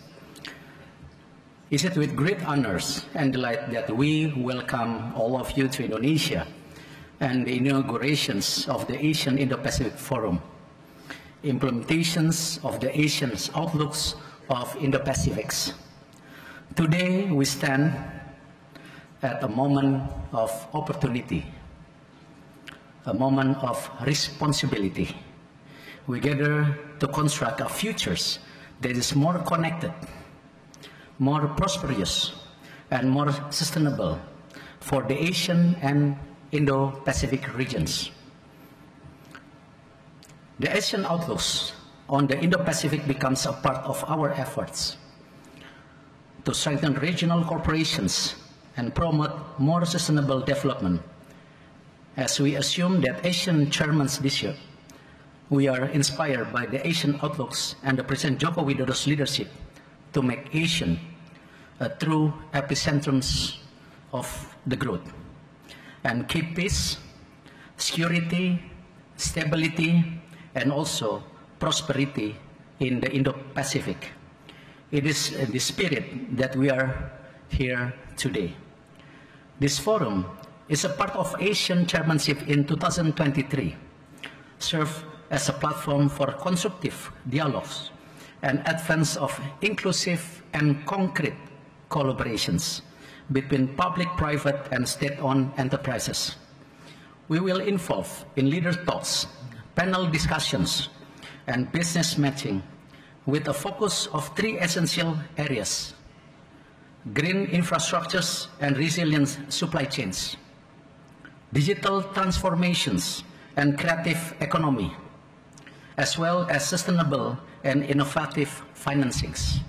Is it with great honors and delight that we welcome all of you to Indonesia and the inaugurations of the ASEAN-Indo-Pacific Forum, implementations of the Asian's outlooks of Indo-Pacifics. Today we stand at a moment of opportunity, a moment of responsibility. We gather to construct a future that is more connected, more prosperous, and more sustainable for the Asian and Indo-Pacific regions. The Asian outlooks on the Indo-Pacific becomes a part of our efforts to strengthen regional cooperations and promote more sustainable development. As we assume that Asian chairmans this year, we are inspired by the Asian outlooks and the President Joko Widodo's leadership to make Asian a true epicentrum of the growth and keep peace, security, stability, and also prosperity in the Indo-Pacific. It is the spirit that we are here today. This forum is a part of Asian Chairmanship in 2023, serve as a platform for constructive dialogues and advance of inclusive and concrete collaborations between public, private, and state-owned enterprises. We will involve in leader talks, panel discussions, and business matching with a focus of 3 essential areas: green infrastructures and resilient supply chains, digital transformations and creative economy, as well as sustainable and innovative financings.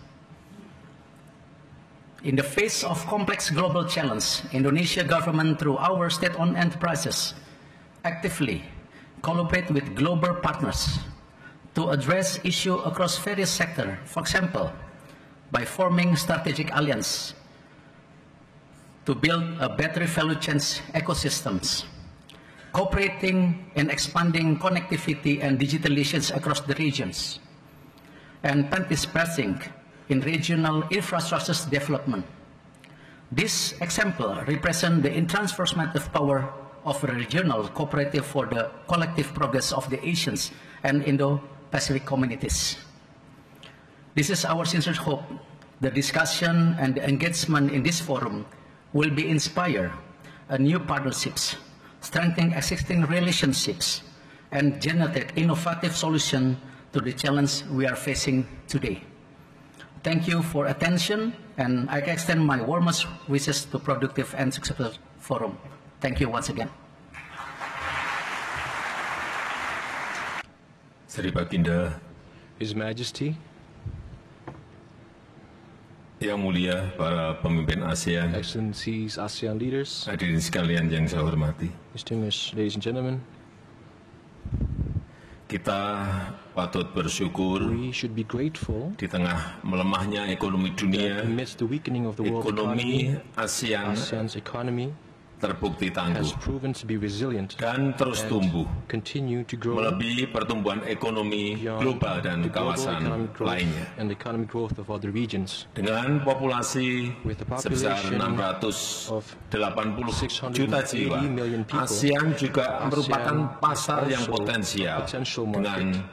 In the face of complex global challenge, Indonesia government, through our state-owned enterprises, actively collaborate with global partners to address issues across various sectors. For example, by forming strategic alliance to build a better value chain ecosystems, cooperating and expanding connectivity and digitalization across the regions, and participating in regional infrastructure development. This example represents the transformative power of regional cooperative for the collective progress of the Asians and Indo-Pacific communities. This is our sincere hope. The discussion and the engagement in this forum will be inspire new partnerships, strengthen existing relationships, and generate innovative solutions to the challenge we are facing today. Thank you for attention, and I extend my warmest wishes to productive and successful forum. Thank you once again.
Sri Baginda,
His Majesty,
Yang Mulia para pemimpin ASEAN,
Excellencies, ASEAN leaders,
hadirin sekalian yang saya hormati.
Distinguished ladies and gentlemen,
kita patut bersyukur
we should be grateful
di tengah melemahnya ekonomi dunia,
amidst the weakening of the world
ekonomi
economy,
ASEAN's
economy
terbukti tangguh
has proven to be resilient
dan terus tumbuh
continue to grow
melebihi pertumbuhan ekonomi global dan kawasan lainnya.
And the economic growth of other regions.
Dengan populasi sebesar 680 juta jiwa, ASEAN juga merupakan pasar yang potensial dengan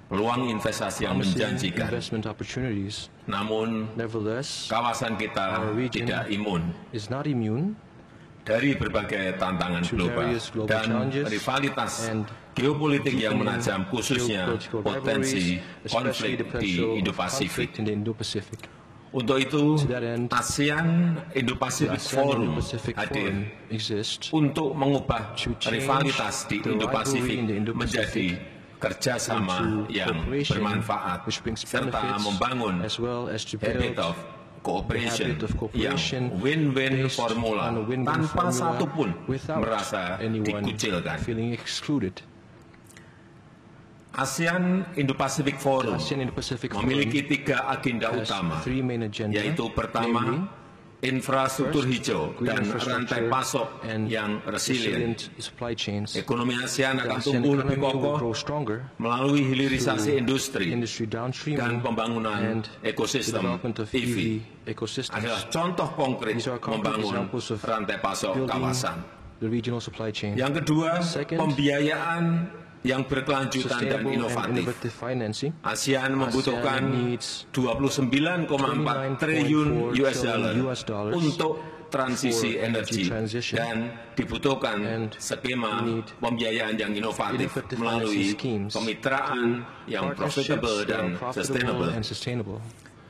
peluang investasi yang menjanjikan. Namun, kawasan kita tidak imun dari berbagai tantangan global dan rivalitas geopolitik yang menajam, khususnya potensi konflik di Indo-Pasifik. Untuk itu, ASEAN-Indo-Pacific Forum hadir untuk mengubah rivalitas di Indo-Pasifik menjadi kerjasama yang bermanfaat serta membangun habit of cooperation yang win-win formula tanpa satupun merasa dikucilkan. ASEAN-Indo-Pacific Forum memiliki 3 agenda utama, yaitu pertama, infrastruktur hijau dan rantai pasok yang resilient. Ekonomi ASEAN akan tumbuh lebih kokoh melalui hilirisasi industri dan pembangunan ekosistem EV adalah contoh konkret membangun rantai pasok kawasan. Yang kedua, pembiayaan yang berkelanjutan dan inovatif. ASEAN membutuhkan 29,4 triliun US dollar untuk transisi energi dan dibutuhkan skema pembiayaan yang inovatif melalui kemitraan yang profitable dan sustainable.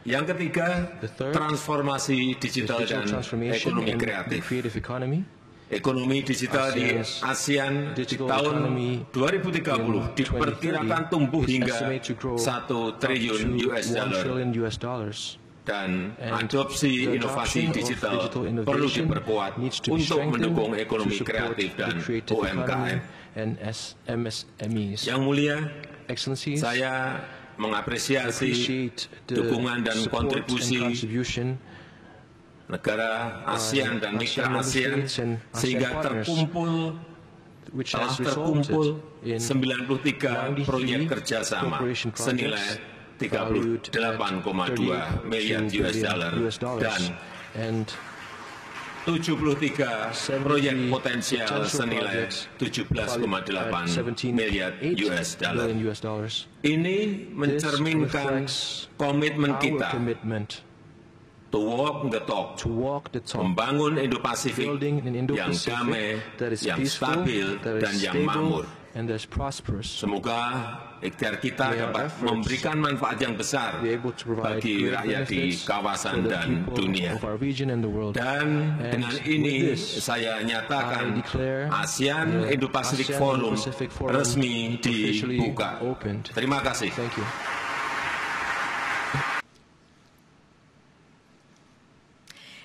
Yang ketiga, transformasi digital dan ekonomi kreatif. Ekonomi digital di ASEAN di tahun 2030 diperkirakan tumbuh hingga 1 triliun US dollar. Dan adopsi inovasi digital perlu diperkuat untuk mendukung ekonomi kreatif dan UMKM. Yang mulia, saya mengapresiasi dukungan dan kontribusi negara ASEAN dan mitra ASEAN sehingga terkumpul telah terkumpul 93 proyek kerjasama senilai 38,2 miliar US dollar dan 73 proyek potensial senilai 17,8 miliar US dollar. Ini mencerminkan komitmen kita to walk the talk, membangun Indo-Pasifik yang damai, yang stabil, dan yang makmur. Semoga ikhtiar kita dapat memberikan manfaat yang besar bagi rakyat di kawasan dan dunia. Dan dengan ini saya nyatakan ASEAN Indo-Pacific Forum resmi dibuka. Terima kasih.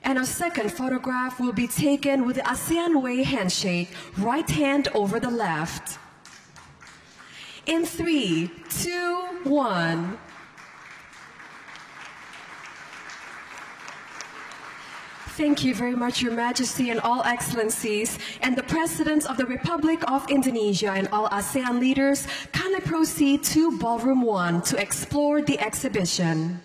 And our second photograph will be taken with the ASEAN Way handshake, right hand over the left. In 3, 2, 1. Thank you very much, Your Majesty and all Excellencies, and the Presidents of the Republic of Indonesia and all ASEAN leaders. Kindly proceed to Ballroom 1 to explore the exhibition.